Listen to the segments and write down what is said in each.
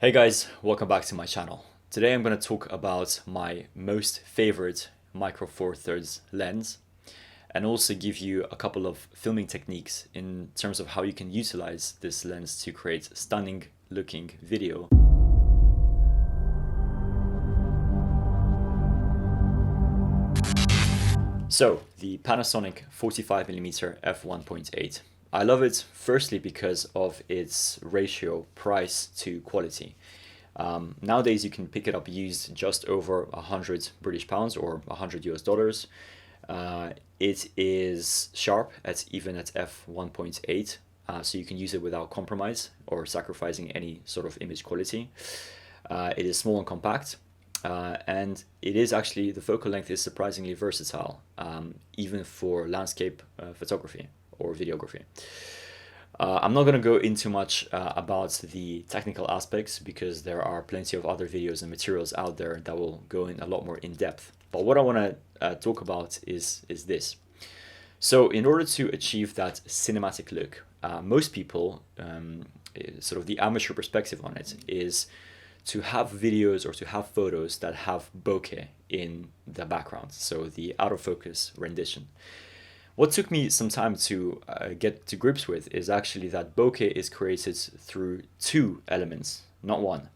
Hey guys, welcome back to my channel. Today I'm going to talk about my most favorite micro four thirds lens and also give you a couple of filming techniques in terms of how you can utilize this lens to create stunning looking video. So the Panasonic 45mm f1.8. I love it firstly because of its ratio price to quality. Nowadays you can pick it up used just over 100 British pounds or 100 US dollars. It is sharp even at f1.8, so you can use it without compromise or sacrificing any sort of image quality. It is small and compact. And it is actually, the focal length is surprisingly versatile, even for landscape photography or videography. I'm not going to go into much about the technical aspects because there are plenty of other videos and materials out there that will go in a lot more in depth. But what I want to talk about is this. So in order to achieve that cinematic look, most people, sort of the amateur perspective on it is to have videos or to have photos that have bokeh in the background, so the out of focus rendition. What took me some time to get to grips with is actually that bokeh is created through two elements, not one.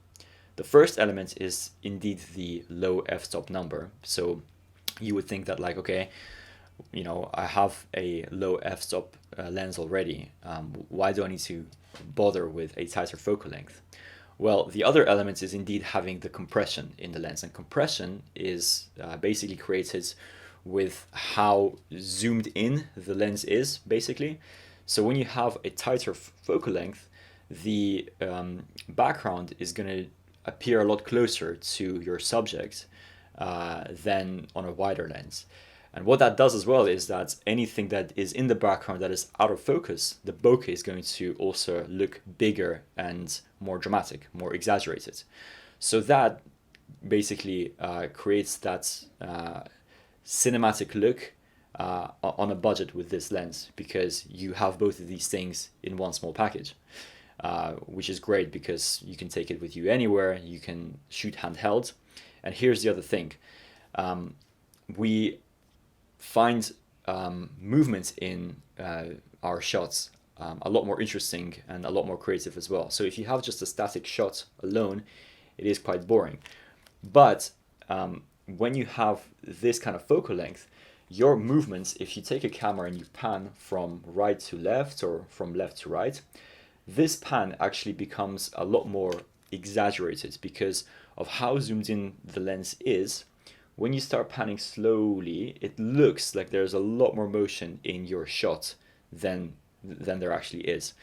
The first element is indeed the low f-stop number. So you would think that like, okay, you know, I have a low f-stop lens already. Why do I need to bother with a tighter focal length? Well, the other element is indeed having the compression in the lens, and compression is basically created with how zoomed in the lens is, basically. So when you have a tighter focal length, the background is going to appear a lot closer to your subject than on a wider lens. And what that does as well is that anything that is in the background that is out of focus, the bokeh is going to also look bigger and more dramatic, more exaggerated. So that basically creates that cinematic look on a budget with this lens, because you have both of these things in one small package, which is great because you can take it with you anywhere, you can shoot handheld. And here's the other thing. We find movement in our shots a lot more interesting and a lot more creative as well. So if you have just a static shot alone, it is quite boring. But when you have this kind of focal length, your movements, if you take a camera and you pan from right to left or from left to right, this pan actually becomes a lot more exaggerated because of how zoomed in the lens is. When you start panning slowly, it looks like there's a lot more motion in your shot than there actually is.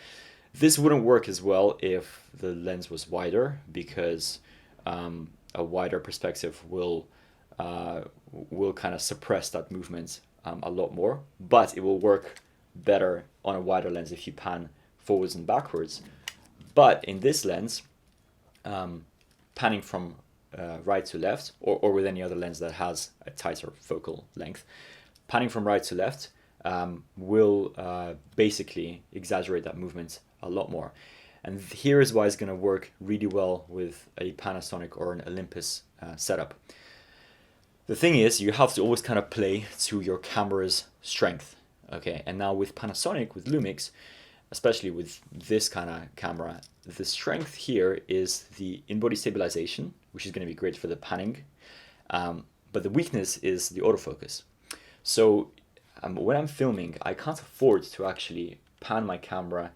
This wouldn't work as well if the lens was wider, because a wider perspective will kind of suppress that movement a lot more, but it will work better on a wider lens if you pan forwards and backwards. But in this lens, panning from right to left, or with any other lens that has a tighter focal length, panning from right to left will basically exaggerate that movement a lot more. And here is why it's going to work really well with a Panasonic or an Olympus setup. The thing is, you have to always kind of play to your camera's strength. Okay, and now with Panasonic, with Lumix, especially with this kind of camera, the strength here is the in-body stabilization, which is going to be great for the panning, but the weakness is the autofocus. So when I'm filming, I can't afford to actually pan my camera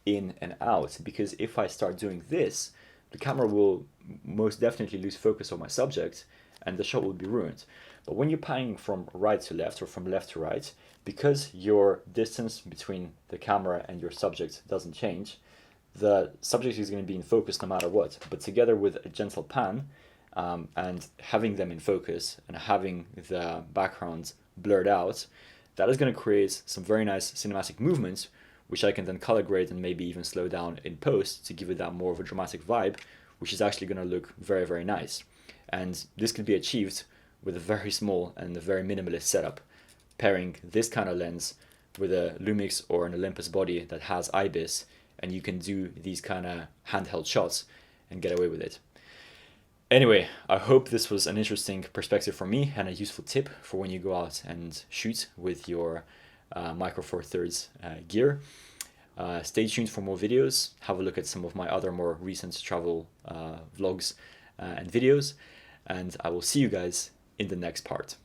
in and out, because if I start doing this, the camera will most definitely lose focus on my subject and the shot will be ruined. But when you're panning from right to left or from left to right, because your distance between the camera and your subject doesn't change, the subject is going to be in focus no matter what. But together with a gentle pan and having them in focus and having the background blurred out, that is going to create some very nice cinematic movements, which I can then color grade and maybe even slow down in post to give it that more of a dramatic vibe, which is actually going to look very, very nice. And this can be achieved with a very small and a very minimalist setup, pairing this kind of lens with a Lumix or an Olympus body that has IBIS, and you can do these kind of handheld shots and get away with it. Anyway, I hope this was an interesting perspective for me and a useful tip for when you go out and shoot with your Micro Four Thirds gear. Stay tuned for more videos. Have a look at some of my other more recent travel vlogs and videos, and I will see you guys in the next part.